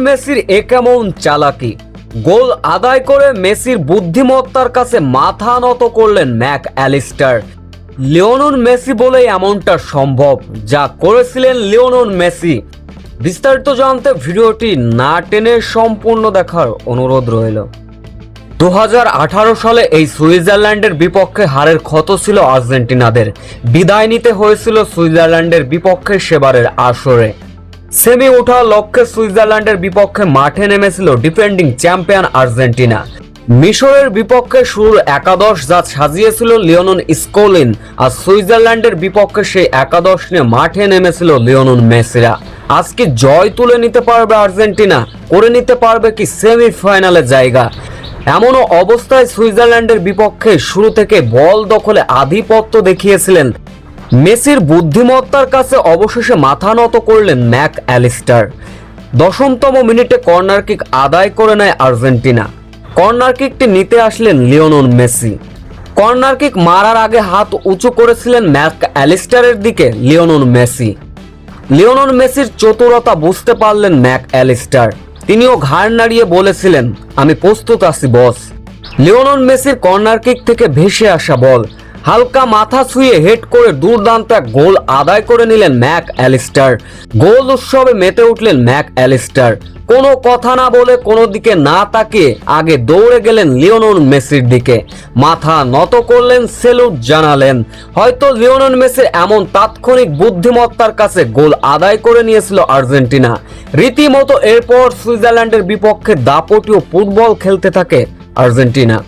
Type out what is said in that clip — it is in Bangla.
মেসির এ কেমন চালাকি! গোল আদায় করে মেসির বুদ্ধিমত্তার কাছে মাথা নত করলেন ম্যাক অ্যালিস্টার। লিওনেল মেসি বলেই এমনটা সম্ভব, যা করেছিলেন লিওনেল মেসি। বিস্তারিত জানতে ভিডিওটি না টেনে সম্পূর্ণ দেখার অনুরোধ রইল। 2018 সালে এই সুইজারল্যান্ডের বিপক্ষে হারের ক্ষত ছিল আর্জেন্টিনাদের। বিদায় নিতে হয়েছিল সুইজারল্যান্ডের বিপক্ষে সেবারের আসরে। সেমি ওঠার লক্ষ্যে সুইজারল্যান্ডের বিপক্ষে মাঠে নেমেছিল ডিফেন্ডিং চ্যাম্পিয়ন আর্জেন্টিনা। মিশরের বিপক্ষে শুরুর একাদশ যা সাজিয়েছিল লিওনেল স্কলিনি, আর সুইজারল্যান্ডের বিপক্ষে সেই একাদশ নিয়ে মাঠে নেমেছিল লিওনেল মেসিরা। আজকে জয় তুলে নিতে পারবে আর্জেন্টিনা, করে নিতে পারবে কি সেমিফাইনালে জায়গা? এমনও অবস্থায় সুইজারল্যান্ডের বিপক্ষে শুরু থেকে বল দখলে আধিপত্য দেখিয়েছিলেন। মেসির বুদ্ধিমত্তার কাছে অবশেষে মাথা নত করলেন ম্যাক অ্যালিস্টার। 10তম মিনিটে কর্নার কিক আদায় করে নেয় আর্জেন্টিনা। কর্নার কিকটি নিতে আসলেন লিওনেল মেসি। কর্নার কিক মারার আগে হাত উঁচু করেছিলেন ম্যাক অ্যালিস্টারের দিকে লিওনেল মেসি। লিওনেল মেসির চতুরতা বুঝতে পারলেন ম্যাক অ্যালিস্টার। তিনিও ঘাড় নাড়িয়ে বলেছিলেন, আমি প্রস্তুত আছি বস। লিওনেল মেসির কর্নার কিক থেকে ভেসে আসা বল হালকা মাথা ছুঁয়ে হেড করে দুর্দান্ত এক গোল আদায় করে নিলেন ম্যাক অ্যালিস্টার। গোল উৎসবে মেতে উঠলেন ম্যাক অ্যালিস্টার। কোনো কথা না বলে কোনো দিকে না তাকিয়ে আগে দৌড়ে গেলেন লিওনেল মেসির দিকে, মাথা নত করলেন, সেলুট জানালেন। হয়তো লিওনেল মেসির এমন তাৎক্ষণিক বুদ্ধিমত্তার কাছে গোল আদায় করে নিয়েছিল আর্জেন্টিনা। রীতিমতো এরপর সুইজারল্যান্ডের বিপক্ষে দাপটীয় ফুটবল খেলতে থাকে আর্জেন্টিনা।